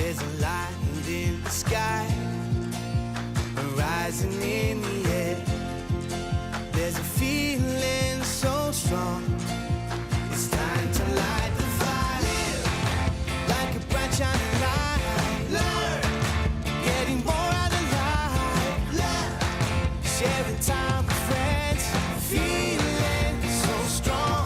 There's a light in the sky, rising in the air. There's a feeling so strong. It's time to light the fire, like a bright shining light. Learn, getting more out of life. Love, sharing time with friends, feeling so strong.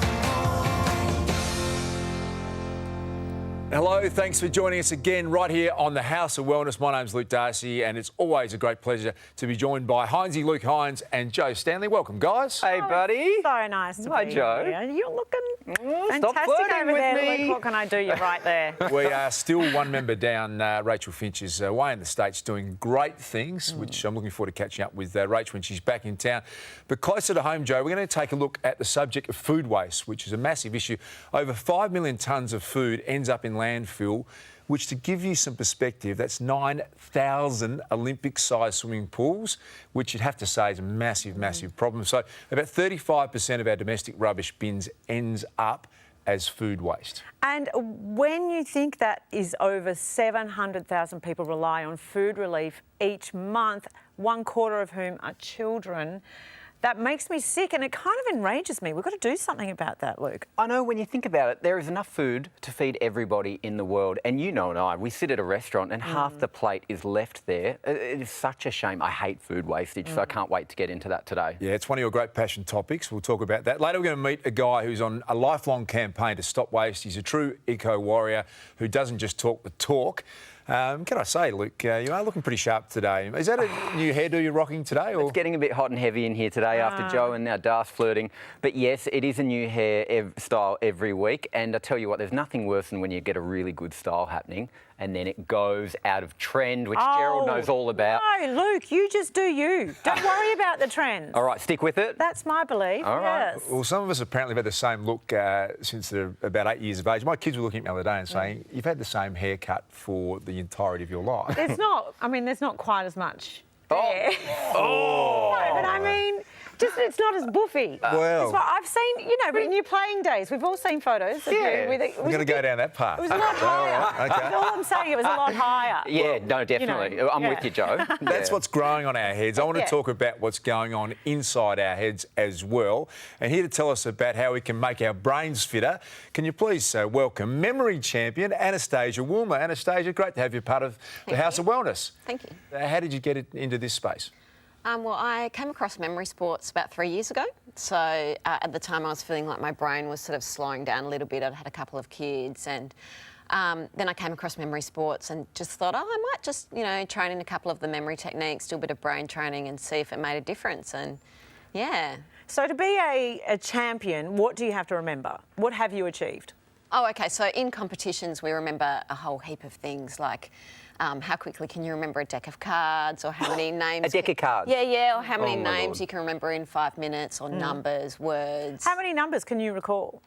Hello, thanks for joining us again right here on the House of Wellness. My name's Luke Darcy and it's always a great pleasure to be joined by Luke Hines and Joe Stanley. Welcome, guys. Hey, buddy. So nice to Hi, be Joe. here. You're looking Stop fantastic flirting over with there, me. Luke. What can I do? You're right there. We are still one member down. Rachael Finch is away in the States doing great things, which I'm looking forward to catching up with Rach when she's back in town. But closer to home, Joe, we're going to take a look at the subject of food waste, which is a massive issue. Over 5 million tonnes of food ends up in landfill, which, to give you some perspective, that's 9,000 Olympic-sized swimming pools, which you'd have to say is a massive, massive problem. So about 35% of our domestic rubbish bins ends up as food waste. And when you think that is over 700,000 people rely on food relief each month, 1/4 of whom are children, that makes me sick and it kind of enrages me. We've got to do something about that, Luke. I know, when you think about it, there is enough food to feed everybody in the world. And you know and I, we sit at a restaurant and half the plate is left there. It is such a shame. I hate food wastage, so I can't wait to get into that today. Yeah, it's one of your great passion topics. We'll talk about that. Later we're going to meet a guy who's on a lifelong campaign to stop waste. He's a true eco-warrior who doesn't just talk the talk. Can I say, Luke, you are looking pretty sharp today. Is that a new hairdo you're rocking today? Or? It's getting a bit hot and heavy in here today after Joe and now Darth flirting. But yes, it is a new hair style every week. And I tell you what, there's nothing worse than when you get a really good style happening and then it goes out of trend, which Gerald knows all about. No, Luke, you just do you. Don't worry about the trends. All right, stick with it. That's my belief, All right. yes. Well, some of us apparently have had the same look since they're about 8 years of age. My kids were looking at me the other day and saying, you've had the same haircut for the entirety of your life. There's not quite as much there. Oh! No, but I mean, just it's not as buffy. Well. It's what I've seen, but in your playing days, we've all seen photos of you with it. We're going to go down that path. It was a lot higher. Okay. That's all I'm saying. It was a lot higher. Yeah, no, definitely. I'm with you, Joe. That's what's growing on our heads. I want to talk about what's going on inside our heads as well. And here to tell us about how we can make our brains fitter, can you please welcome memory champion Anastasia Woolmer. Anastasia, great to have you part of the House of Wellness. Thank you. How did you get into this space? Well, I came across memory sports about 3 years ago. So at the time I was feeling like my brain was sort of slowing down a little bit. I'd had a couple of kids and then I came across memory sports and just thought, I might just, train in a couple of the memory techniques, do a bit of brain training and see if it made a difference. And yeah. So to be a champion, what do you have to remember? What have you achieved? Oh, OK. So in competitions, we remember a whole heap of things like how quickly can you remember a deck of cards or how many names... A deck of cards? Yeah, or how many names Lord. you can remember in 5 minutes or numbers, words. How many numbers can you recall?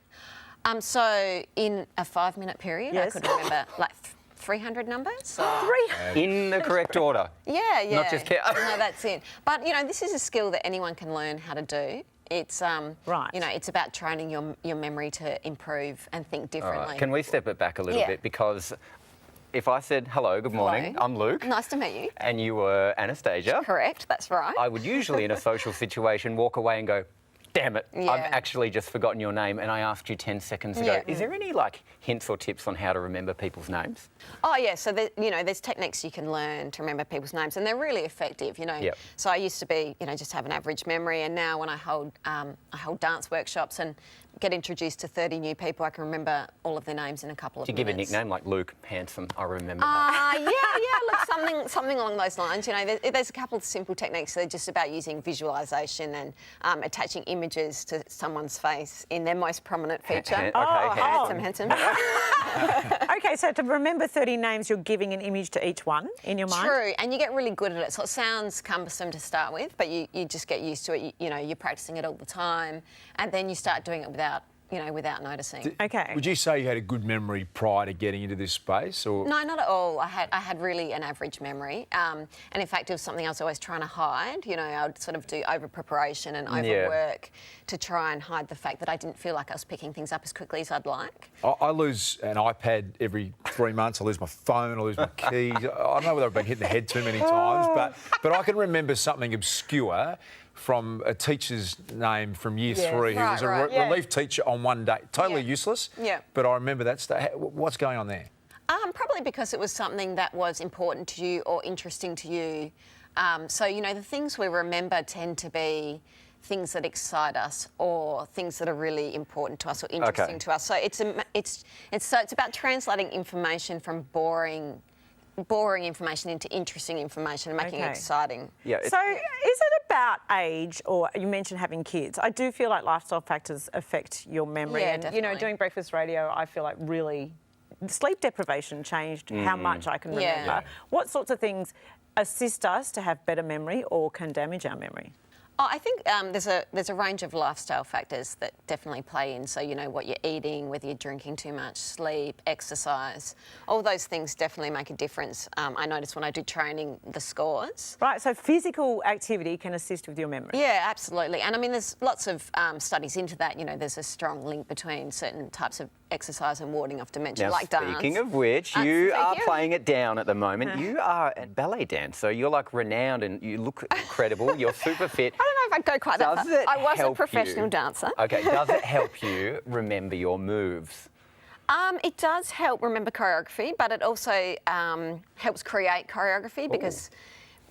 So in a 5-minute period, Yes. I could remember like 300 numbers. So. 300. In the correct order. Yeah. Not just No, that's it. But, this is a skill that anyone can learn how to do. It's, right. It's about training your memory to improve and think differently. All right. Can we step it back a little bit? Because if I said, hello, good morning, I'm Luke. Nice to meet you. And you were Anastasia. Correct, that's right. I would usually, in a social situation, walk away and go, damn it, Yeah. I've actually just forgotten your name and I asked you 10 seconds ago. Yeah. Is there any, hints or tips on how to remember people's names? Oh, yeah, so, there's techniques you can learn to remember people's names and they're really effective, Yep. So I used to be, just have an average memory and now when I hold dance workshops and get introduced to 30 new people, I can remember all of their names in a couple of Do you minutes. give a nickname like Luke, handsome, I remember that. Yeah, look, something along those lines. There's a couple of simple techniques. They're just about using visualisation and attaching images to someone's face in their most prominent feature. Handsome. OK, so to remember 30 names, you're giving an image to each one in your mind? True, and you get really good at it. So it sounds cumbersome to start with, but you just get used to it. You're practicing it all the time, and then you start doing it without without noticing. Okay. Would you say you had a good memory prior to getting into this space? Or No, not at all. I had really an average memory, and in fact, it was something I was always trying to hide. I would sort of do over preparation and overwork to try and hide the fact that I didn't feel like I was picking things up as quickly as I'd like. I lose an iPad every 3 months. I lose my phone. I lose my keys. I don't know whether I've been hit in the head too many times, but I can remember something obscure from a teacher's name from year 3 who was a relief teacher on one day. Totally useless. Yeah. But I remember that stuff. What's going on there? Probably because it was something that was important to you or interesting to you. So, the things we remember tend to be things that excite us or things that are really important to us or interesting to us. So it's about translating information from boring information into interesting information and making it exciting. Yeah. So is it about age, or you mentioned having kids? I do feel like lifestyle factors affect your memory. Yeah, and, definitely. doing breakfast radio, I feel like really sleep deprivation changed how much I can remember. Yeah. What sorts of things assist us to have better memory or can damage our memory? Oh, I think there's a range of lifestyle factors that definitely play in. So, what you're eating, whether you're drinking too much, sleep, exercise, all those things definitely make a difference. I notice when I do training, the scores. Right, so physical activity can assist with your memory. Yeah, absolutely. And I mean, there's lots of studies into that. There's a strong link between certain types of exercise and warding off dementia, Now, like dance. speaking of which, you are playing it down at the moment. You are a ballet dancer. You're like renowned and you look incredible. You're super fit. I don't know if I'd go quite that far. I was a professional dancer. Okay, does it help you remember your moves? It does help remember choreography, but it also helps create choreography because,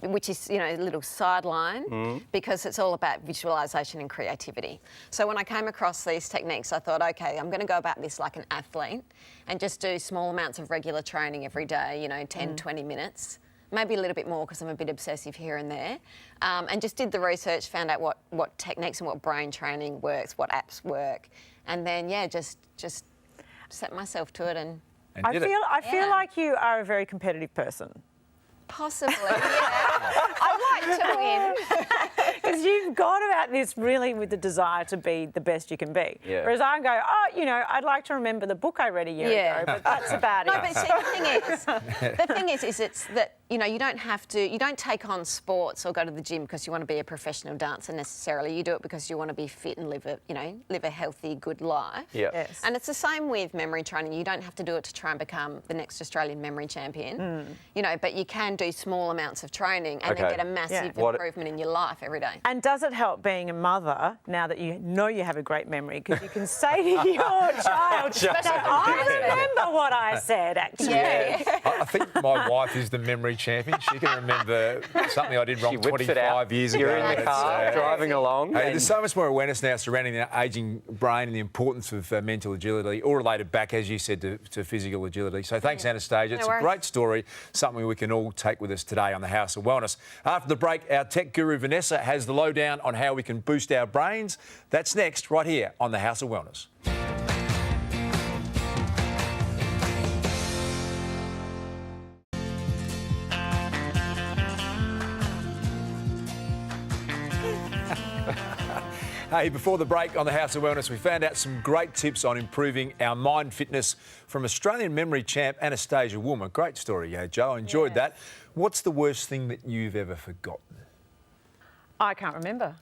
which is, a little sideline, because it's all about visualisation and creativity. So when I came across these techniques, I thought, okay, I'm going to go about this like an athlete and just do small amounts of regular training every day, 10, 20 minutes. Maybe a little bit more because I'm a bit obsessive here and there, and just did the research, found out what techniques and what brain training works, what apps work, and then just set myself to it and I feel like you are a very competitive person. possibly, I'd like to win. Because you've gone about this really with the desire to be the best you can be. Yeah. Whereas I go, I'd like to remember the book I read a year ago, but that's about No, it. but see, the thing is it's that, you don't have to, you don't take on sports or go to the gym because you want to be a professional dancer necessarily. You do it because you want to be fit and live a healthy, good life. Yeah. Yes. And it's the same with memory training. You don't have to do it to try and become the next Australian memory champion, but you can do small amounts of training and then get a massive improvement in your life every day. And does it help being a mother now that you know you have a great memory? Because you can say to your child, I remember what I said, actually. Yeah. I think my wife is the memory champion. She can remember something I did wrong 25 years ago. You're in the car, driving along. Hey, there's so much more awareness now surrounding the ageing brain and the importance of mental agility, all related back, as you said, to physical agility. So thanks, Anastasia. It's a great story, something we can all take with us today on the House of Wellness. After the break, our tech guru Vanessa has the lowdown on how we can boost our brains. That's next, right here on the House of Wellness. Hey, before the break on the House of Wellness, we found out some great tips on improving our mind fitness from Australian memory champ Anastasia Woolmer. Great story, Joe. I enjoyed that. What's the worst thing that you've ever forgotten? I can't remember.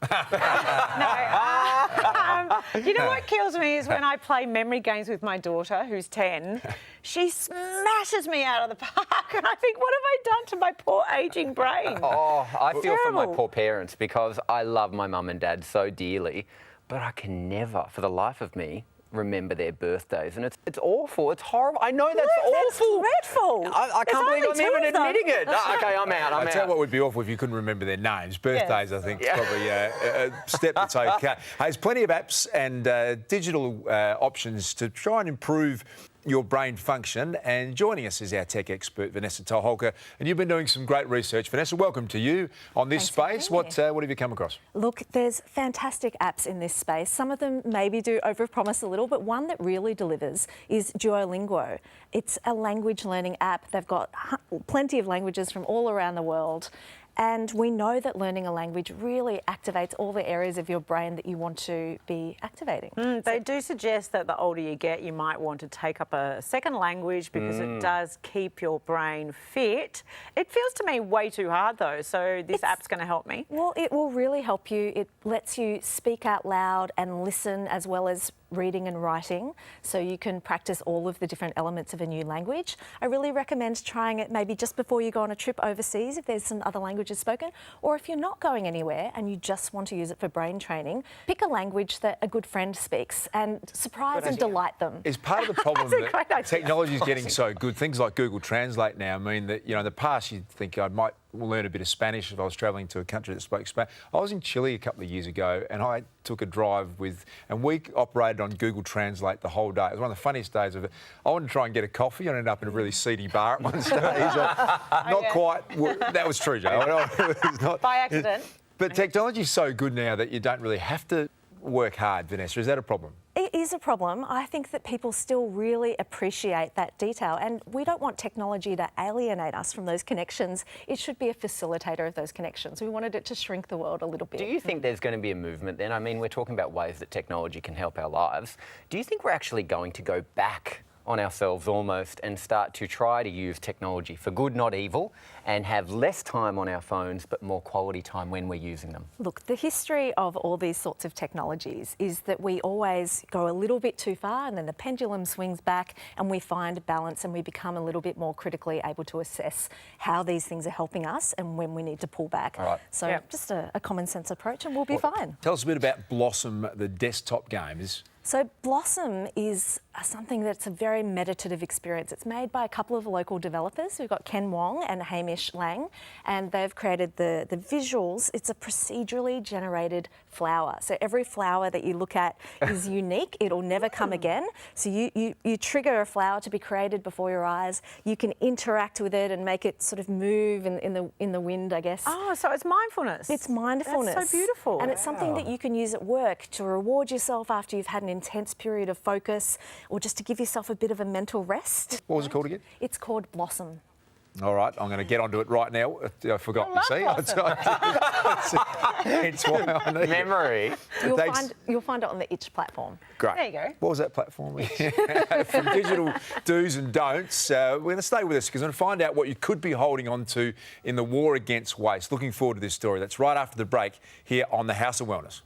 You know what kills me is when I play memory games with my daughter, who's 10, she smashes me out of the park and I think, what have I done to my poor ageing brain? Oh, I feel for my Terrible. poor parents because I love my mum and dad so dearly, but I can never, for the life of me, remember their birthdays. And it's awful. It's horrible. I know that's awful. That's dreadful. I can't believe There's I'm only even two of them. admitting it. No, okay, I'm out. I'll tell you what would be awful if you couldn't remember their names. Birthdays, I think, is probably a step that's okay. Hey, there's plenty of apps and digital options to try and improve your brain function. And joining us is our tech expert, Vanessa Toholka. And you've been doing some great research. Vanessa, welcome to you on this space. What have you come across? Look, there's fantastic apps in this space. Some of them maybe do overpromise a little, but one that really delivers is Duolingo. It's a language learning app. They've got plenty of languages from all around the world. And we know that learning a language really activates all the areas of your brain that you want to be activating. They do suggest that the older you get, you might want to take up a second language because it does keep your brain fit. It feels to me way too hard though, so this app's going to help me. Well, it will really help you. It lets you speak out loud and listen as well as reading and writing, so you can practice all of the different elements of a new language. I really recommend trying it maybe just before you go on a trip overseas if there's some other languages spoken, or if you're not going anywhere and you just want to use it for brain training, pick a language that a good friend speaks and surprise and delight them. Is part of the problem That's a great that idea. technology is getting so good. Things like Google Translate now mean that, you know, in the past you'd think I might learn a bit of Spanish if I was travelling to a country that spoke Spanish. I was in Chile a couple of years ago and I took a drive and we operated on Google Translate the whole day. It was one of the funniest days of it. I wanted to try and get a coffee. I ended up in a really seedy bar at one stage. Not quite. That was true, Joe. By accident. But technology's so good now that you don't really have to work hard, Vanessa. Is that a problem? It is a problem. I think that people still really appreciate that detail, and we don't want technology to alienate us from those connections. It should be a facilitator of those connections. We wanted it to shrink the world a little bit. Do you think there's going to be a movement then? I mean, we're talking about ways that technology can help our lives. Do you think we're actually going to go back on ourselves almost and start to try to use technology for good, not evil, and have less time on our phones but more quality time when we're using them? Look, the history of all these sorts of technologies is that we always go a little bit too far and then the pendulum swings back and we find balance and we become a little bit more critically able to assess how these things are helping us and when we need to pull back. All right. So just a common sense approach and we'll be fine. Tell us a bit about Blossom, the desktop game. So Blossom is something that's a very meditative experience. It's made by a couple of local developers. We've got Ken Wong and Hamish Lang, and they've created the visuals. It's a procedurally generated flower. So every flower that you look at is unique. It'll never come again. So you trigger a flower to be created before your eyes. You can interact with it and make it sort of move in the wind, I guess. Oh, so it's mindfulness. It's mindfulness. That's so beautiful. And it's something that you can use at work to reward yourself after you've had an intense period of focus, or just to give yourself a bit of a mental rest. What was it called again? It's called Blossom. All right, I'm going to get onto it right now. I forgot. I love Blossom. It's why I need Memory. You'll find it on the Itch platform. Great. There you go. What was that platform? From digital do's and don'ts, we're going to stay with us because we're going to find out what you could be holding on to in the war against waste. Looking forward to this story. That's right after the break here on the House of Wellness.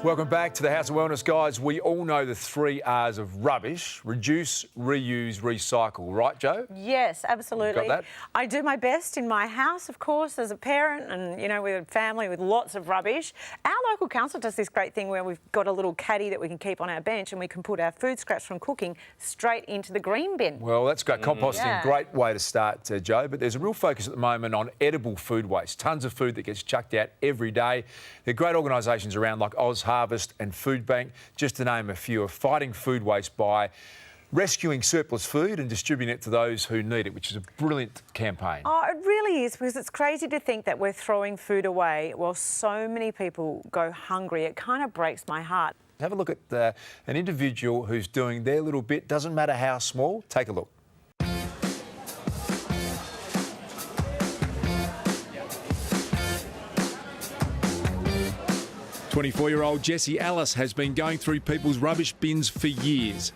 Welcome back to the House of Wellness, guys. We all know the 3 R's of rubbish: reduce, reuse, recycle. Right, Joe? Yes, absolutely. Got that? I do my best in my house, of course, as a parent and, you know, with a family with lots of rubbish. Our local council does this great thing where we've got a little caddy that we can keep on our bench and we can put our food scraps from cooking straight into the green bin. Well, that's great. Composting, Yeah. great way to start, Joe. But there's a real focus at the moment on edible food waste. Tons of food that gets chucked out every day. There are great organisations around like Oz Harvest and Food Bank, just to name a few, are fighting food waste by rescuing surplus food and distributing it to those who need it, which is a brilliant campaign. Oh, it really is, because it's crazy to think that we're throwing food away while so many people go hungry. It kind of breaks my heart. Have a look at an individual who's doing their little bit, doesn't matter how small. Take a look. 24-year-old Jessie Alice has been going through people's rubbish bins for years.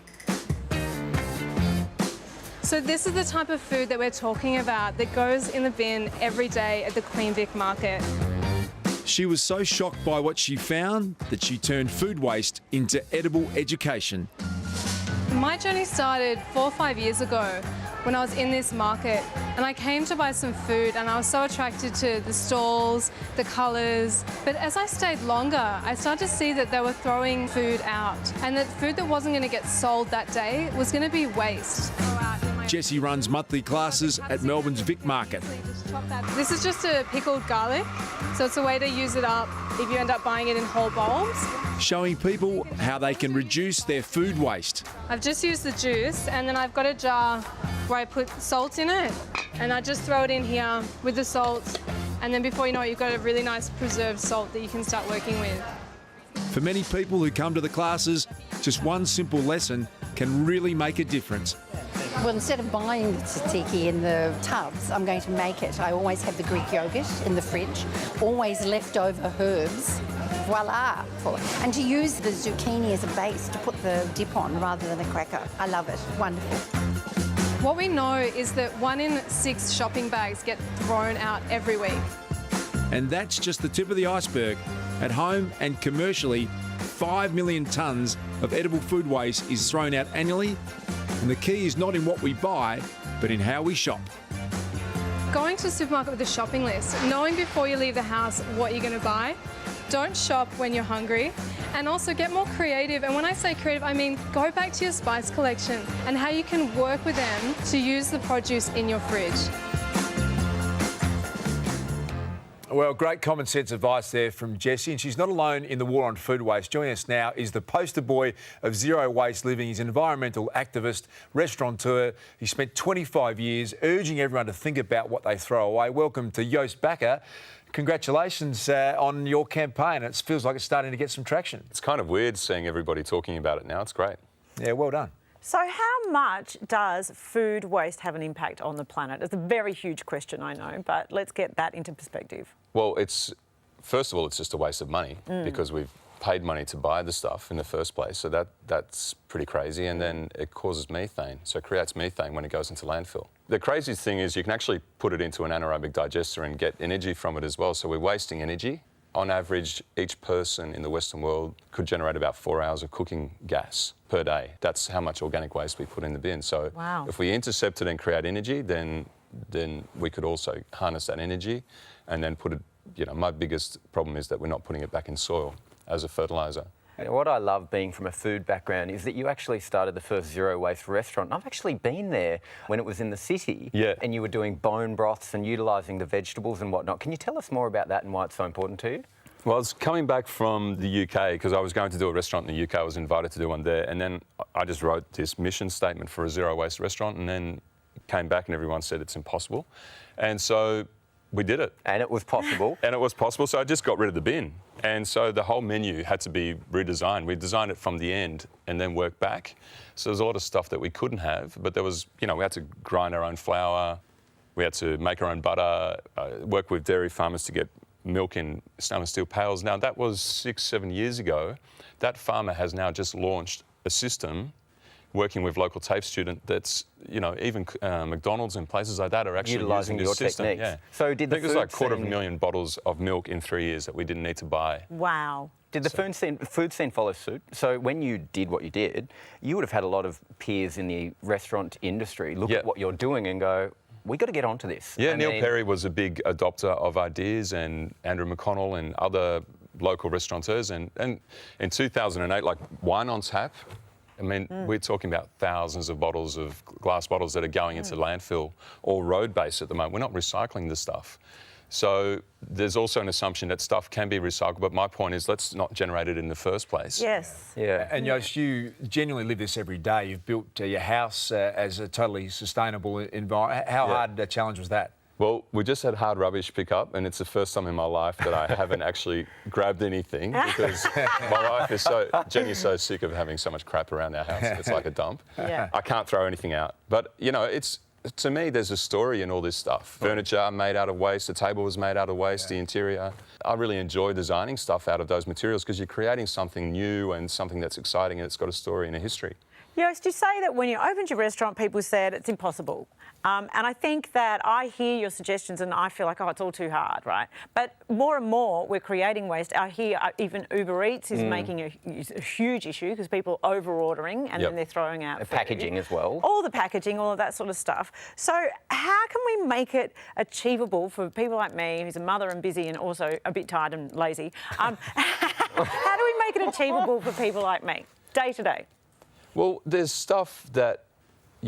So this is the type of food that we're talking about that goes in the bin every day at the Queen Vic market. She was so shocked by what she found that she turned food waste into edible education. My journey started 4 or 5 years ago when I was in this market, and I came to buy some food and I was so attracted to the stalls, the colours. But as I stayed longer, I started to see that they were throwing food out, and that food that wasn't going to get sold that day was going to be waste. Jessie runs monthly classes at Melbourne's Vic Market. This is just a pickled garlic, so it's a way to use it up if you end up buying it in whole bulbs. Showing people how they can reduce their food waste. I've just used the juice, and then I've got a jar where I put salt in it, and I just throw it in here with the salt, and then before you know it, you've got a really nice preserved salt that you can start working with. For many people who come to the classes, just one simple lesson can really make a difference. Well, instead of buying the tzatziki in the tubs, I'm going to make it. I always have the Greek yogurt in the fridge, always leftover herbs. Voila! And to use the zucchini as a base to put the dip on rather than a cracker. I love it. Wonderful. What we know is that 1 in 6 shopping bags get thrown out every week. And that's just the tip of the iceberg. At home and commercially, 5 million tonnes of edible food waste is thrown out annually. And the key is not in what we buy, but in how we shop. Going to the supermarket with a shopping list, knowing before you leave the house what you're going to buy. Don't shop when you're hungry, and also get more creative. And when I say creative, I mean go back to your spice collection and how you can work with them to use the produce in your fridge. Well, great common sense advice there from Jessie, and she's not alone in the war on food waste. Joining us now is the poster boy of zero waste living. He's an environmental activist, restaurateur. He spent 25 years urging everyone to think about what they throw away. Welcome to Joost Bakker. Congratulations on your campaign. It feels like it's starting to get some traction. It's kind of weird seeing everybody talking about it now. It's great. Yeah, well done. So how much does food waste have an impact on the planet? It's a very huge question, I know, but let's get that into perspective. Well, first of all, it's just a waste of money because we've paid money to buy the stuff in the first place. So that's pretty crazy. And then it causes methane. So it creates methane when it goes into landfill. The craziest thing is you can actually put it into an anaerobic digester and get energy from it as well. So we're wasting energy. On average, each person in the Western world could generate about 4 hours of cooking gas per day. That's how much organic waste we put in the bin. So if we intercept it and create energy, then we could also harness that energy and then put it, my biggest problem is that we're not putting it back in soil as a fertiliser. What I love being from a food background is that you actually started the first zero waste restaurant. I've actually been there when it was in the city, and you were doing bone broths and utilising the vegetables and whatnot. Can you tell us more about that and why it's so important to you? Well, I was coming back from the UK because I was going to do a restaurant in the UK. I was invited to do one there, and then I just wrote this mission statement for a zero waste restaurant, and then came back and everyone said it's impossible. And so we did it. And it was possible. And it was possible, so I just got rid of the bin. And so the whole menu had to be redesigned. We designed it from the end and then worked back. So there's a lot of stuff that we couldn't have, but there was, we had to grind our own flour, we had to make our own butter, work with dairy farmers to get milk in stainless steel pails. Now, that was 6-7 years ago. That farmer has now just launched a system working with local TAFE student that's, even McDonald's and places like that are actually utilising using your this system. techniques. Yeah. So did I think it was like 250,000 bottles of milk in 3 years that we didn't need to buy. Wow. Did the food scene follow suit? So when you did what you did, you would have had a lot of peers in the restaurant industry look at what you're doing and go, we got to get onto this. Yeah, Neil Perry was a big adopter of ideas, and Andrew McConnell and other local restaurateurs. And in 2008, like Wine on Tap, we're talking about thousands of bottles of glass bottles that are going into landfill or road-based at the moment. We're not recycling the stuff. So there's also an assumption that stuff can be recycled, but my point is let's not generate it in the first place. Yes. Yeah. And Joost, you genuinely live this every day. You've built your house as a totally sustainable environment. How hard a challenge was that? Well, we just had hard rubbish pick up, and it's the first time in my life that I haven't actually grabbed anything because my wife is Jenny's so sick of having so much crap around our house. It's like a dump. Yeah. I can't throw anything out. But, to me, there's a story in all this stuff. Furniture made out of waste, the table was made out of waste, the interior. I really enjoy designing stuff out of those materials because you're creating something new and something that's exciting and it's got a story and a history. Joost, you say that when you opened your restaurant, people said it's impossible. And I think that I hear your suggestions and I feel like, it's all too hard, right? But more and more, we're creating waste. I hear even Uber Eats is making a huge issue because people are over-ordering and then they're throwing out the food. packaging as well. All the packaging, all of that sort of stuff. So how can we make it achievable for people like me, who's a mother and busy and also a bit tired and lazy? How do we make it achievable for people like me, day to day? Well, there's stuff that,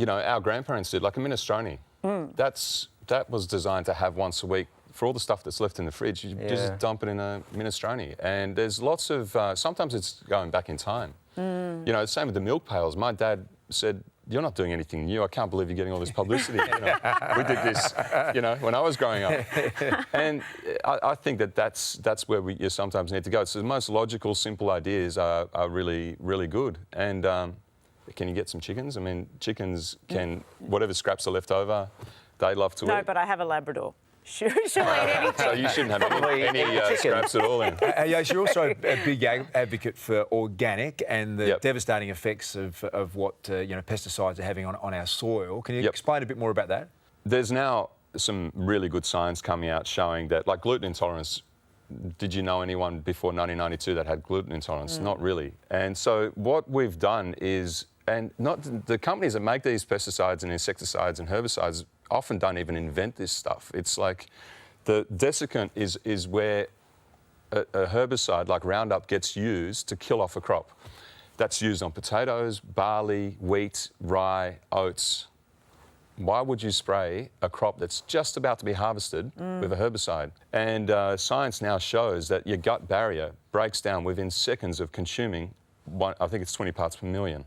our grandparents did, like a minestrone. That was designed to have once a week. For all the stuff that's left in the fridge, you just dump it in a minestrone. And there's lots of, sometimes it's going back in time. Same with the milk pails. My dad said, you're not doing anything new. I can't believe you're getting all this publicity. You know, we did this, you know, when I was growing up. And I think that's where you sometimes need to go. So the most logical, simple ideas are really, really good. And can you get some chickens? I mean, chickens can, whatever scraps are left over, they love to eat. No, but I have a Labrador. She'll eat anything. So you shouldn't have any scraps at all then. Yes, you're also a big advocate for organic and the devastating effects of what pesticides are having on our soil. Can you explain a bit more about that? There's now some really good science coming out showing that, like gluten intolerance, did you know anyone before 1992 that had gluten intolerance? Not really. And so what we've done is, and not the companies that make these pesticides and insecticides and herbicides often don't even invent this stuff. It's like the desiccant is where a herbicide like Roundup gets used to kill off a crop. That's used on potatoes, barley, wheat, rye, oats. Why would you spray a crop that's just about to be harvested with a herbicide? And science now shows that your gut barrier breaks down within seconds of consuming I think it's 20 parts per million.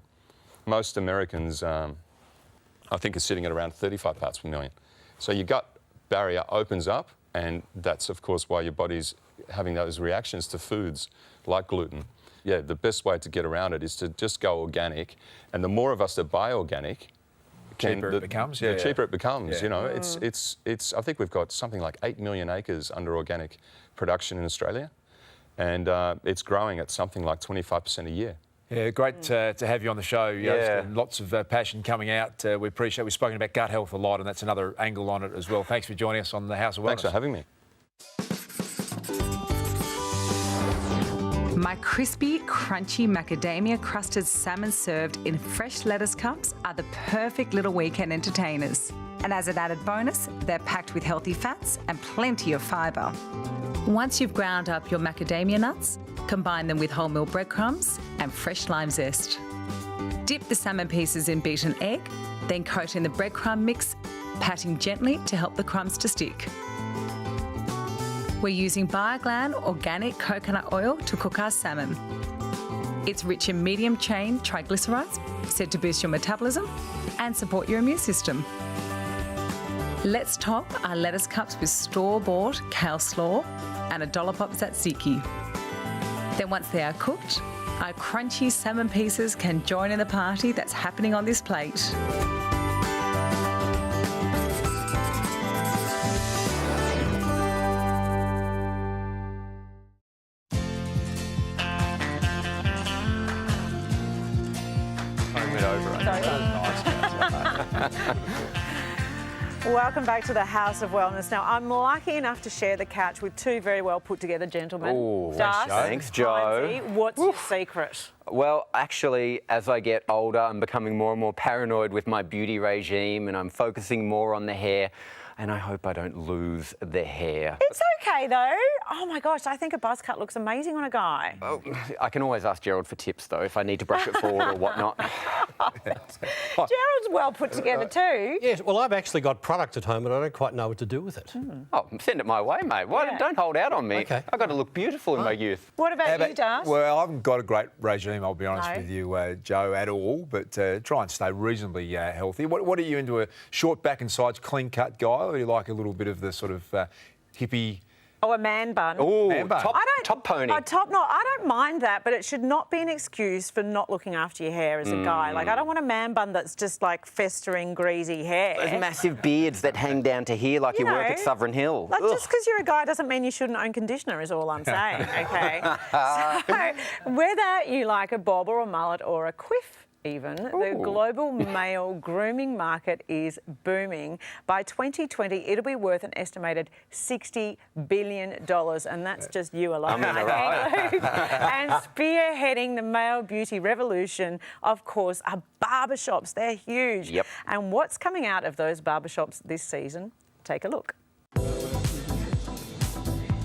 Most Americans, I think, are sitting at around 35 parts per million. So your gut barrier opens up, and that's, of course, why your body's having those reactions to foods like gluten. Yeah, the best way to get around it is to just go organic, and the more of us that buy organic, cheaper it becomes. Yeah, cheaper it becomes. You know, it's. I think we've got something like 8 million acres under organic production in Australia, and it's growing at something like 25% a year. Yeah, great to have you on the show. And lots of passion coming out. We appreciate. We've spoken about gut health a lot, and that's another angle on it as well. Thanks for joining us on the House of Wellness. Thanks for having me. My crispy, crunchy macadamia crusted salmon served in fresh lettuce cups are the perfect little weekend entertainers. And as an added bonus, they're packed with healthy fats and plenty of fibre. Once you've ground up your macadamia nuts, combine them with wholemeal breadcrumbs and fresh lime zest. Dip the salmon pieces in beaten egg, then coat in the breadcrumb mix, patting gently to help the crumbs to stick. We're using Bioglan organic coconut oil to cook our salmon. It's rich in medium-chain triglycerides, said to boost your metabolism and support your immune system. Let's top our lettuce cups with store-bought kale slaw and a dollop of tzatziki. Then once they are cooked, our crunchy salmon pieces can join in the party that's happening on this plate. Welcome back to the House of Wellness. Now, I'm lucky enough to share the couch with two very well put together gentlemen. Oh, Darcy, thanks, Joe. Hinesy, what's your secret? Well, actually, as I get older, I'm becoming more and more paranoid with my beauty regime, and I'm focusing more on the hair. And I hope I don't lose the hair. It's okay, though. Oh, my gosh, I think a buzz cut looks amazing on a guy. Oh, I can always ask Gerald for tips, though, if I need to brush it forward or whatnot. Gerald's well put together too. Yes, well, I've actually got product at home and I don't quite know what to do with it. Oh, send it my way, mate. Don't hold out on me. Okay. I've got to look beautiful in my youth. What about you, Darcy? Well, I haven't got a great regime, I'll be honest with you, Joe, at all, but try and stay reasonably healthy. What are you into, a short back and sides clean cut guy, or do you like a little bit of the sort of hippie? Oh, a man bun. Oh, Man bun. top pony. I don't mind that, but it should not be an excuse for not looking after your hair as a guy. Like, I don't want a man bun that's just like festering, greasy hair. Those massive beards that hang down to here like you work at Sovereign Hill. Like, just because you're a guy doesn't mean you shouldn't own conditioner is all I'm saying, okay? So, whether you like a bob or a mullet or a quiff, even, the global male grooming market is booming. By 2020, it'll be worth an estimated $60 billion, and that's just you alone. And spearheading the male beauty revolution, of course, are barbershops. They're huge. Yep. And what's coming out of those barbershops this season? Take a look.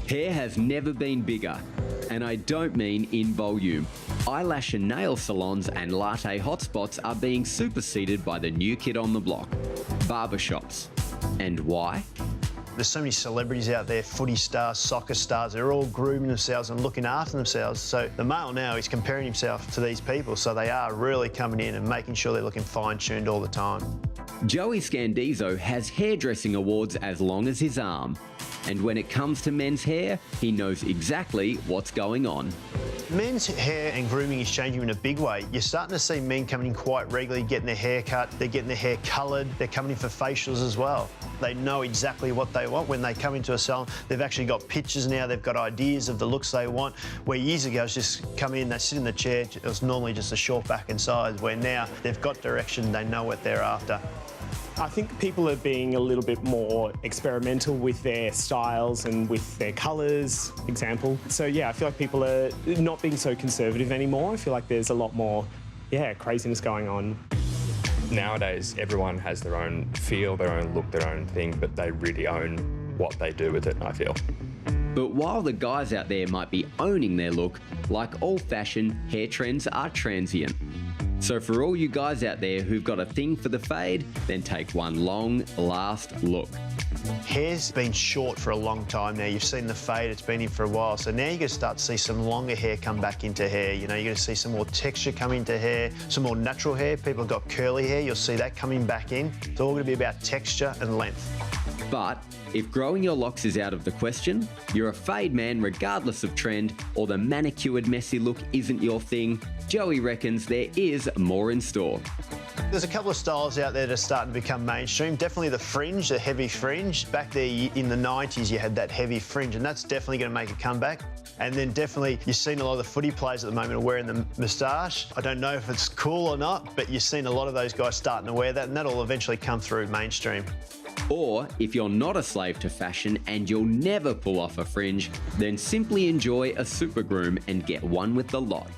Hair has never been bigger, and I don't mean in volume. Eyelash and nail salons and latte hotspots are being superseded by the new kid on the block, barbershops. And why? There's so many celebrities out there, footy stars, soccer stars, they're all grooming themselves and looking after themselves. So the male now is comparing himself to these people, so they are really coming in and making sure they're looking fine-tuned all the time. Joey Scandizzo has hairdressing awards as long as his arm. And when it comes to men's hair, he knows exactly what's going on. Men's hair and grooming is changing in a big way. You're starting to see men coming in quite regularly, getting their hair cut, they're getting their hair coloured, they're coming in for facials as well. They know exactly what they want. When they come into a salon, they've actually got pictures now, they've got ideas of the looks they want, where years ago it's just come in, they sit in the chair, it was normally just a short back and sides, where now they've got direction, they know what they're after. I think people are being a little bit more experimental with their styles and with their colours, for example. So, yeah, I feel like people are not being so conservative anymore. I feel like there's a lot more, craziness going on. Nowadays, everyone has their own feel, their own look, their own thing, but they really own what they do with it, I feel. But while the guys out there might be owning their look, like all fashion, hair trends are transient. So for all you guys out there who've got a thing for the fade, then take one long, last look. Hair's been short for a long time now. You've seen the fade, it's been in for a while. So now you're going to start to see some longer hair come back into hair. You know, you're going to see some more texture come into hair, some more natural hair. People have got curly hair, you'll see that coming back in. It's all going to be about texture and length. But if growing your locks is out of the question, you're a fade man regardless of trend, or the manicured messy look isn't your thing, Joey reckons there is more in store. There's a couple of styles out there that are starting to become mainstream. Definitely the fringe, the heavy fringe. Back there in the 90s, you had that heavy fringe, and that's definitely going to make a comeback. And then definitely, you've seen a lot of the footy players at the moment are wearing the moustache. I don't know if it's cool or not, but you've seen a lot of those guys starting to wear that, and that'll eventually come through mainstream. Or, if you're not a slave to fashion and you'll never pull off a fringe, then simply enjoy a super groom and get one with the lot.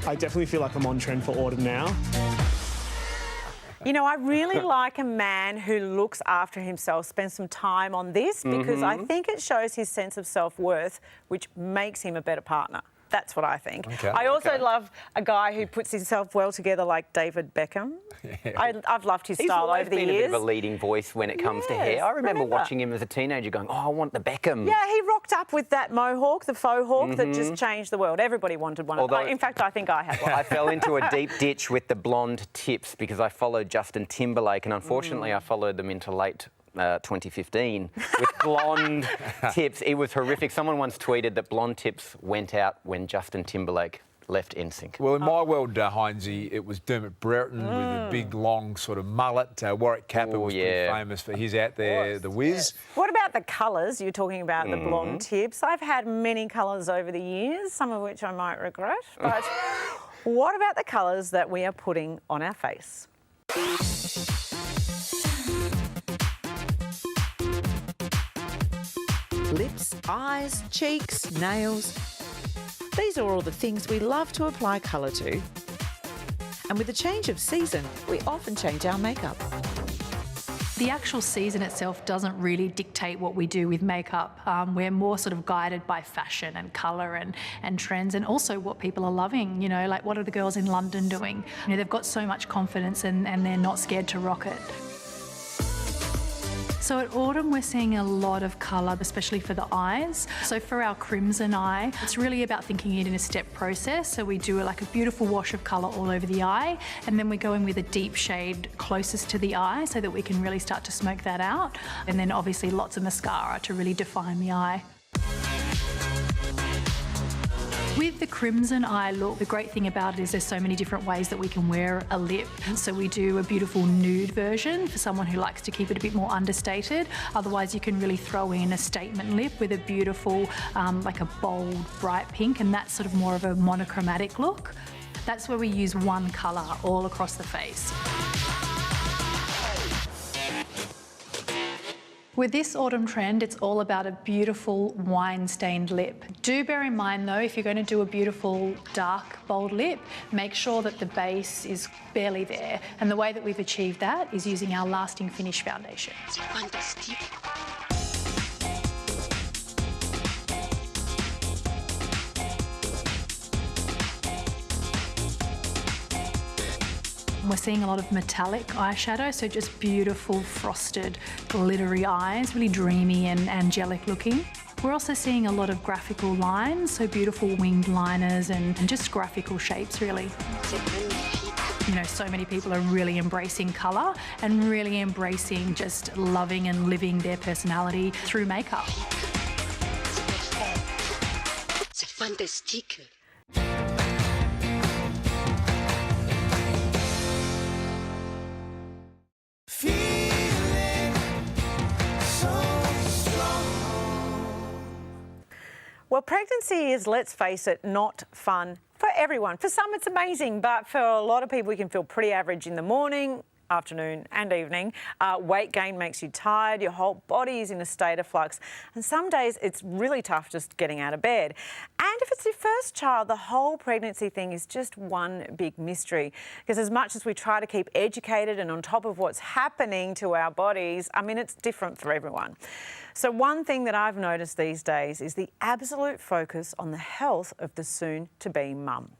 I definitely feel like I'm on trend for autumn now. You know, I really like a man who looks after himself, spends some time on this, because I think it shows his sense of self-worth, which makes him a better partner. That's what I think. Okay. I also love a guy who puts himself well together, like David Beckham. Yeah. I've loved his He's style always over the been years. a bit of a leading voice when it comes to hair. I remember watching him as a teenager going, oh, I want the Beckham. Yeah, he rocked up with that mohawk, the faux hawk, that just changed the world. Everybody wanted one. In fact, I think I had one. I fell into a deep ditch with the blonde tips because I followed Justin Timberlake, and unfortunately I followed them into late 2015 with blonde tips. It was horrific. Someone once tweeted that blonde tips went out when Justin Timberlake left NSYNC. Well, in my world, Hinesy, it was Dermot Brereton with a big, long sort of mullet. Warwick Capper was pretty famous for his Out There, the Whiz. Yes. What about the colours? You're talking about the blonde tips. I've had many colours over the years, some of which I might regret. But what about the colours that we are putting on our face? Lips, eyes, cheeks, nails. These are all the things we love to apply colour to. And with the change of season, we often change our makeup. The actual season itself doesn't really dictate what we do with makeup. We're more sort of guided by fashion and colour and trends, and also what people are loving. You know, like what are the girls in London doing? You know, they've got so much confidence and they're not scared to rock it. So at autumn, we're seeing a lot of colour, especially for the eyes. So for our crimson eye, it's really about thinking it in a step process. So we do like a beautiful wash of colour all over the eye, and then we go in with a deep shade closest to the eye so that we can really start to smoke that out. And then obviously lots of mascara to really define the eye. With the crimson eye look, the great thing about it is there's so many different ways that we can wear a lip. So we do a beautiful nude version for someone who likes to keep it a bit more understated. Otherwise, you can really throw in a statement lip with a beautiful, like a bold, bright pink, and that's sort of more of a monochromatic look. That's where we use one colour all across the face. With this autumn trend, it's all about a beautiful wine-stained lip. Do bear in mind though, if you're going to do a beautiful dark, bold lip, make sure that the base is barely there. And the way that we've achieved that is using our Lasting Finish foundation. Fantastic. We're seeing a lot of metallic eyeshadow, so just beautiful frosted glittery eyes, really dreamy and angelic looking. We're also seeing a lot of graphical lines, so beautiful winged liners and just graphical shapes really. You know, so many people are really embracing colour and really embracing just loving and living their personality through makeup. C'est fantastique. Well, pregnancy is, let's face it, not fun for everyone. For some, it's amazing, but for a lot of people, you can feel pretty average in the morning, afternoon and evening. Weight gain makes you tired. Your whole body is in a state of flux. And some days it's really tough just getting out of bed. And if it's your first child, the whole pregnancy thing is just one big mystery. Because as much as we try to keep educated and on top of what's happening to our bodies, I mean, it's different for everyone. So one thing that I've noticed these days is the absolute focus on the health of the soon-to-be mum.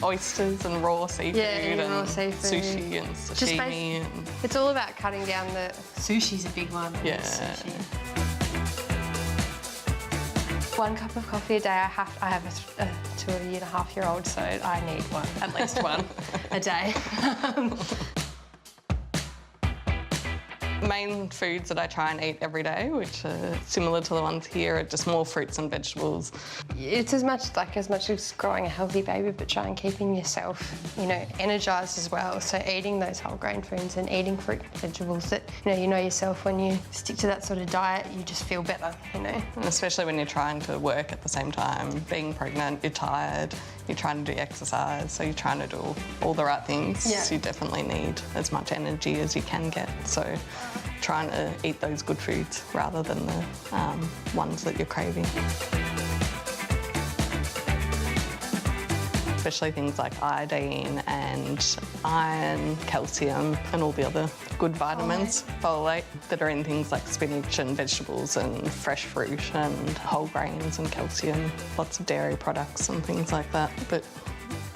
Oysters and raw seafood, and raw seafood, sushi and sashimi. It's all about cutting down the... Sushi's a big one. Yeah. Sushi. 1 cup of coffee a day. I have a 2.5-year-old, so I need one, at least one a day. Main foods that I try and eat every day, which are similar to the ones here, are just more fruits and vegetables. It's as much as growing a healthy baby, but try and keeping yourself, energised as well. So eating those whole grain foods and eating fruit and vegetables that, you know yourself, when you stick to that sort of diet, you just feel better, And especially when you're trying to work at the same time. Being pregnant, you're tired, you're trying to do exercise, so you're trying to do all the right things. Yeah. So you definitely need as much energy as you can get. So trying to eat those good foods rather than the ones that you're craving. Especially things like iodine and iron, calcium and all the other good vitamins, folate, that are in things like spinach and vegetables and fresh fruit and whole grains and calcium, lots of dairy products and things like that. But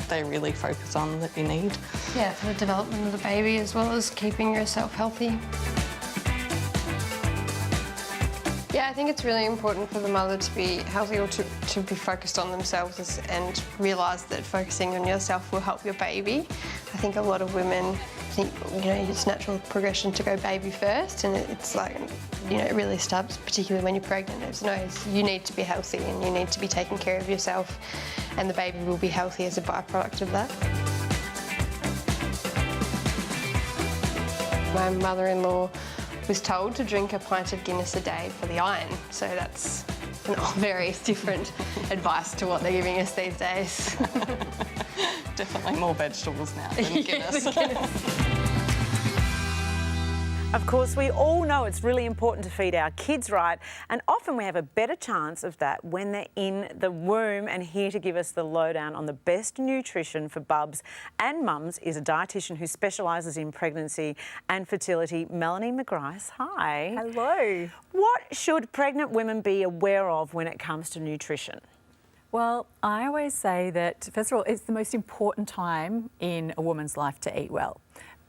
they really focus on that you need. Yeah, for the development of the baby as well as keeping yourself healthy. Yeah, I think it's really important for the mother to be healthy or to be focused on themselves and realise that focusing on yourself will help your baby. I think a lot of women think, it's natural progression to go baby first, and it's like, it really stops, particularly when you're pregnant. You need to be healthy and you need to be taking care of yourself, and the baby will be healthy as a byproduct of that. My mother-in-law was told to drink a pint of Guinness a day for the iron, so that's very different advice to what they're giving us these days. Definitely more vegetables now than Guinness. Of course, we all know it's really important to feed our kids right, and often we have a better chance of that when they're in the womb. And here to give us the lowdown on the best nutrition for bubs and mums is a dietitian who specialises in pregnancy and fertility, Melanie McGrice. Hi. Hello. What should pregnant women be aware of when it comes to nutrition? Well, I always say that, first of all, it's the most important time in a woman's life to eat well.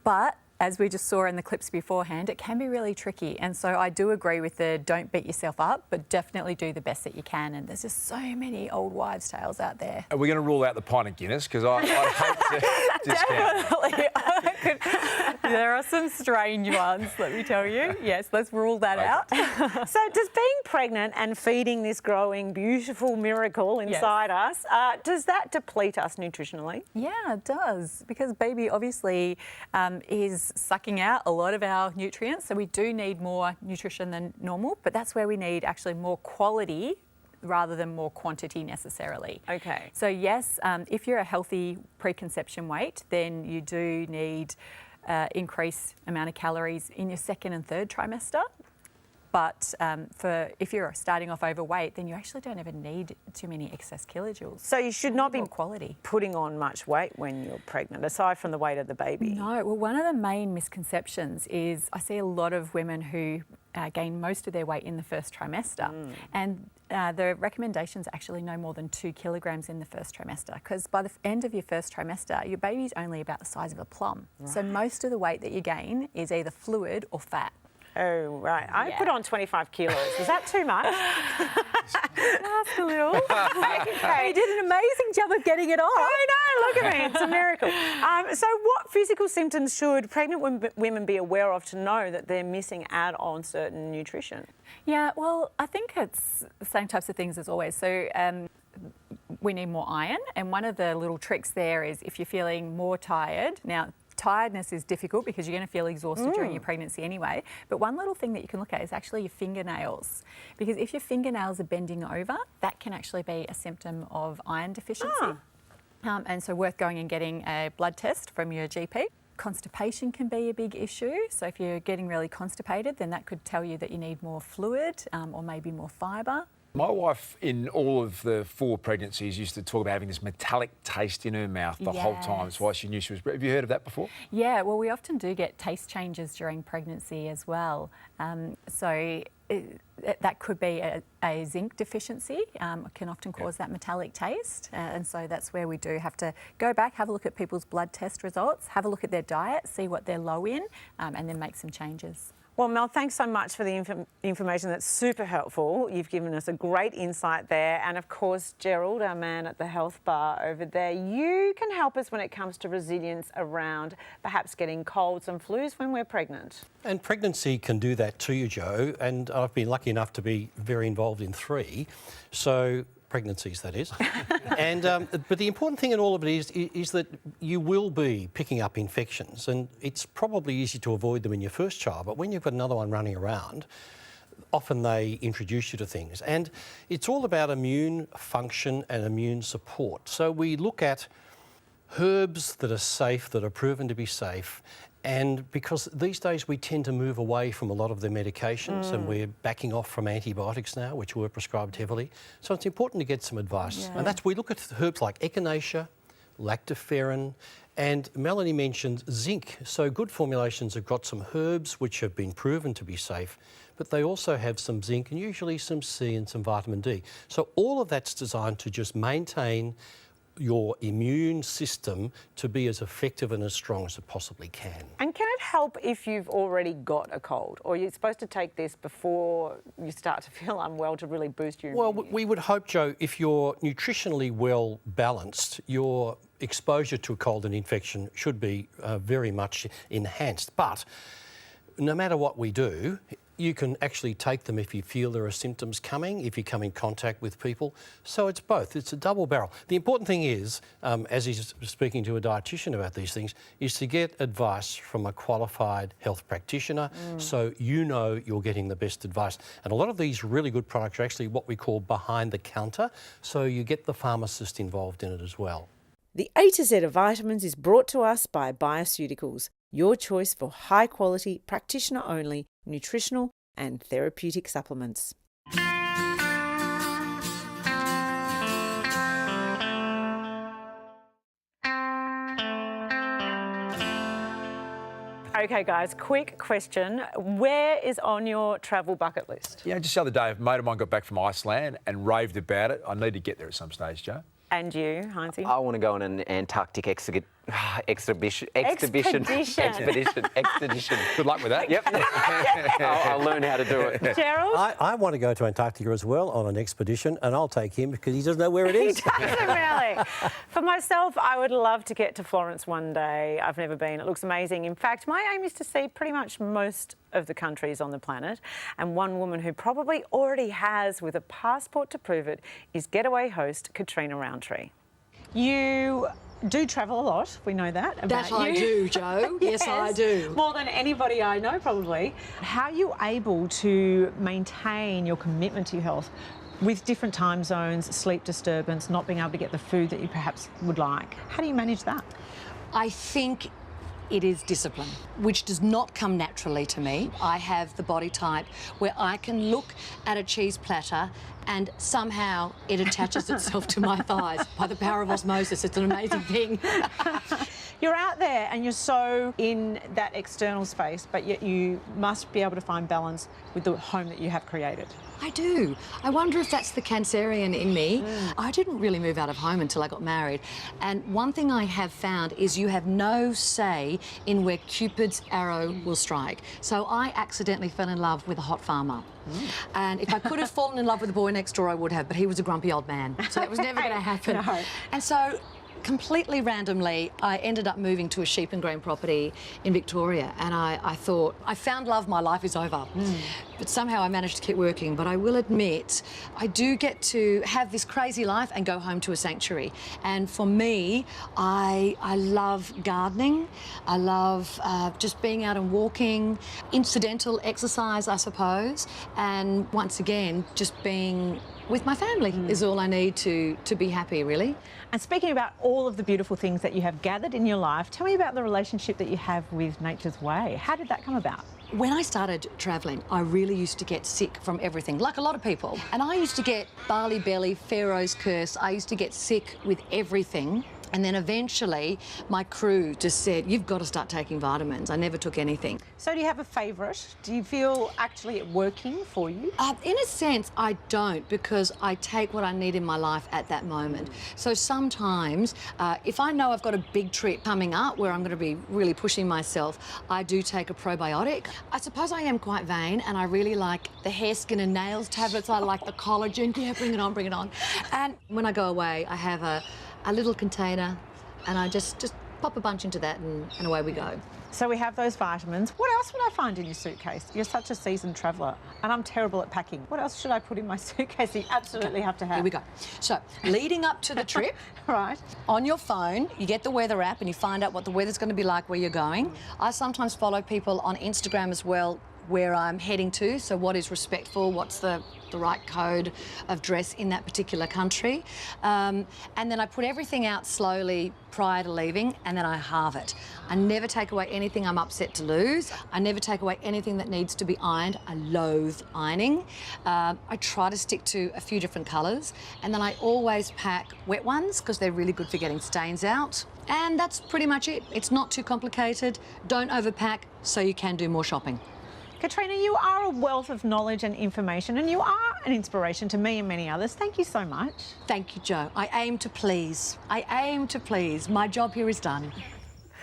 But as we just saw in the clips beforehand, it can be really tricky. And so I do agree with the don't beat yourself up, but definitely do the best that you can. And there's just so many old wives' tales out there. Are we going to rule out the pint of Guinness? Because I hate to discount. Definitely. There are some strange ones, let me tell you. Yes, let's rule that out. So does being pregnant and feeding this growing, beautiful miracle inside us, does that deplete us nutritionally? Yeah, it does. Because baby obviously is sucking out a lot of our nutrients. So we do need more nutrition than normal, but that's where we need actually more quality rather than more quantity necessarily. Okay. So yes, if you're a healthy preconception weight, then you do need increased amount of calories in your second and third trimester. But if you're starting off overweight, then you actually don't ever need too many excess kilojoules. So you should not be quality putting on much weight when you're pregnant, aside from the weight of the baby. No, well, one of the main misconceptions is I see a lot of women who gain most of their weight in the first trimester, and the recommendations are actually no more than 2 kilograms in the first trimester, because by the end of your first trimester, your baby's only about the size of a plum. Right. So most of the weight that you gain is either fluid or fat. Oh, right. I put on 25 kilos. Is that too much? Ask a little. Okay. You did an amazing job of getting it off. I know, look at me. It's a miracle. So what physical symptoms should pregnant women be aware of to know that they're missing out on certain nutrition? Yeah, well, I think it's the same types of things as always. So we need more iron, and one of the little tricks there is if you're feeling more tired. Now, tiredness is difficult because you're going to feel exhausted during your pregnancy anyway. But one little thing that you can look at is actually your fingernails. Because if your fingernails are bending over, that can actually be a symptom of iron deficiency. And so worth going and getting a blood test from your GP. Constipation can be a big issue. So if you're getting really constipated, then that could tell you that you need more fluid or maybe more fibre. My wife, in all of the 4 pregnancies, used to talk about having this metallic taste in her mouth the whole time. That's why she knew she was... Have you heard of that before? Yeah, well, we often do get taste changes during pregnancy as well. That could be a zinc deficiency, can often cause that metallic taste. And so that's where we do have to go back, have a look at people's blood test results, have a look at their diet, see what they're low in, and then make some changes. Well, Mel, thanks so much for the information. That's super helpful. You've given us a great insight there. And of course, Gerald, our man at the health bar over there, you can help us when it comes to resilience around perhaps getting colds and flus when we're pregnant. And pregnancy can do that to you, Jo. And I've been lucky enough to be very involved in 3. So pregnancies, that is. But the important thing in all of it is that you will be picking up infections, and it's probably easy to avoid them in your first child, but when you've got another one running around, often they introduce you to things. And it's all about immune function and immune support. So we look at herbs that are safe, that are proven to be safe, and because these days we tend to move away from a lot of the medications and we're backing off from antibiotics now, which were prescribed heavily. So it's important to get some advice. And that's, we look at herbs like echinacea, lactoferrin, and Melanie mentioned zinc. So good formulations have got some herbs which have been proven to be safe, but they also have some zinc and usually some C and some vitamin D. So all of that's designed to just maintain your immune system to be as effective and as strong as it possibly can. And can it help if you've already got a cold, or you're supposed to take this before you start to feel unwell to really boost your immunity? Well, we would hope, Jo, if you're nutritionally well balanced, your exposure to a cold and infection should be very much enhanced. But no matter what we do, you can actually take them if you feel there are symptoms coming, if you come in contact with people. So it's both. It's a double barrel. The important thing is, as he's speaking to a dietitian about these things, is to get advice from a qualified health practitioner so you know you're getting the best advice. And a lot of these really good products are actually what we call behind the counter, so you get the pharmacist involved in it as well. The A to Z of Vitamins is brought to us by Bioceuticals, your choice for high-quality, practitioner-only, nutritional and therapeutic supplements. Okay, guys, quick question. Where is on your travel bucket list? Yeah, just the other day, a mate of mine got back from Iceland and raved about it. I need to get there at some stage, Jo. And you, Heinzie? I want to go on an Antarctic expedition. Good luck with that. Yep. I'll learn how to do it. Gerald? I want to go to Antarctica as well on an expedition, and I'll take him because he doesn't know where it is. He doesn't really. For myself, I would love to get to Florence one day. I've never been. It looks amazing. In fact, my aim is to see pretty much most of the countries on the planet. And one woman who probably already has, with a passport to prove it, is Getaway host Katrina Roundtree. You do travel a lot, we know that about That I do, Jo. Yes, I do. More than anybody I know, probably. How are you able to maintain your commitment to your health with different time zones, sleep disturbance, not being able to get the food that you perhaps would like? How do you manage that? I think it is discipline, which does not come naturally to me. I have the body type where I can look at a cheese platter and somehow it attaches itself to my thighs by the power of osmosis. It's an amazing thing. You're out there and you're so in that external space, but yet you must be able to find balance with the home that you have created. I do. I wonder if that's the Cancerian in me. I didn't really move out of home until I got married. And one thing I have found is you have no say in where Cupid's arrow will strike. So I accidentally fell in love with a hot farmer. And if I could have fallen in love with the boy next door, I would have, but he was a grumpy old man. So it was never going to happen. No. And so completely randomly, I ended up moving to a sheep and grain property in Victoria, and I thought, I found love, my life is over. But somehow I managed to keep working. But I will admit, I do get to have this crazy life and go home to a sanctuary. And for me, I love gardening. I love just being out and walking, incidental exercise, I suppose. And once again, just being with my family is all I need to be happy, really. And speaking about all of the beautiful things that you have gathered in your life, tell me about the relationship that you have with Nature's Way. How did that come about? When I started travelling, I really used to get sick from everything, like a lot of people. And I used to get barley belly, Pharaoh's curse. I used to get sick with everything. And then eventually my crew just said, you've got to start taking vitamins. I never took anything. So do you have a favourite? Do you feel actually it working for you? In a sense, I don't, because I take what I need in my life at that moment. So sometimes, if I know I've got a big trip coming up where I'm going to be really pushing myself, I do take a probiotic. I suppose I am quite vain and I really like the hair, skin and nails tablets. I like the collagen. Yeah, bring it on, bring it on. And when I go away, I have a little container and I just pop a bunch into that and away we go. So we have those vitamins. What else would I find in your suitcase? You're such a seasoned traveller and I'm terrible at packing. What else should I put in my suitcase that you absolutely have to have? Here we go. So, leading up to the trip, right, on your phone, you get the weather app and you find out what the weather's going to be like where you're going. I sometimes follow people on Instagram as well where I'm heading to, so what is respectful, what's the right code of dress in that particular country. And then I put everything out slowly prior to leaving and then I halve it. I never take away anything I'm upset to lose. I never take away anything that needs to be ironed. I loathe ironing. I try to stick to a few different colours and then I always pack wet ones because they're really good for getting stains out. And that's pretty much it. It's not too complicated. Don't overpack so you can do more shopping. Katrina, you are a wealth of knowledge and information and you are an inspiration to me and many others. Thank you so much. Thank you, Jo. I aim to please. I aim to please. My job here is done.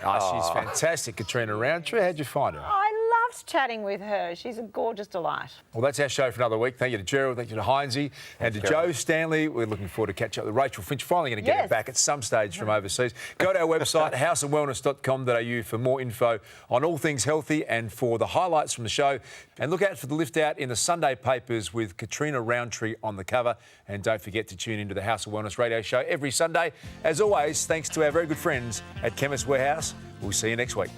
Oh, she's fantastic, Katrina Roundtree. How'd you find her? I loved chatting with her. She's a gorgeous delight. Well, that's our show for another week. Thank you to Gerald, thank you to Hinesy, and to Jo Stanley. We're looking forward to catch up with Rachael Finch. Finally going to get her back at some stage from overseas. Go to our website, houseandwellness.com.au for more info on all things healthy and for the highlights from the show. And look out for the lift out in the Sunday papers with Katrina Roundtree on the cover. And don't forget to tune into the House of Wellness radio show every Sunday. As always, thanks to our very good friends at Chemist Warehouse. We'll see you next week.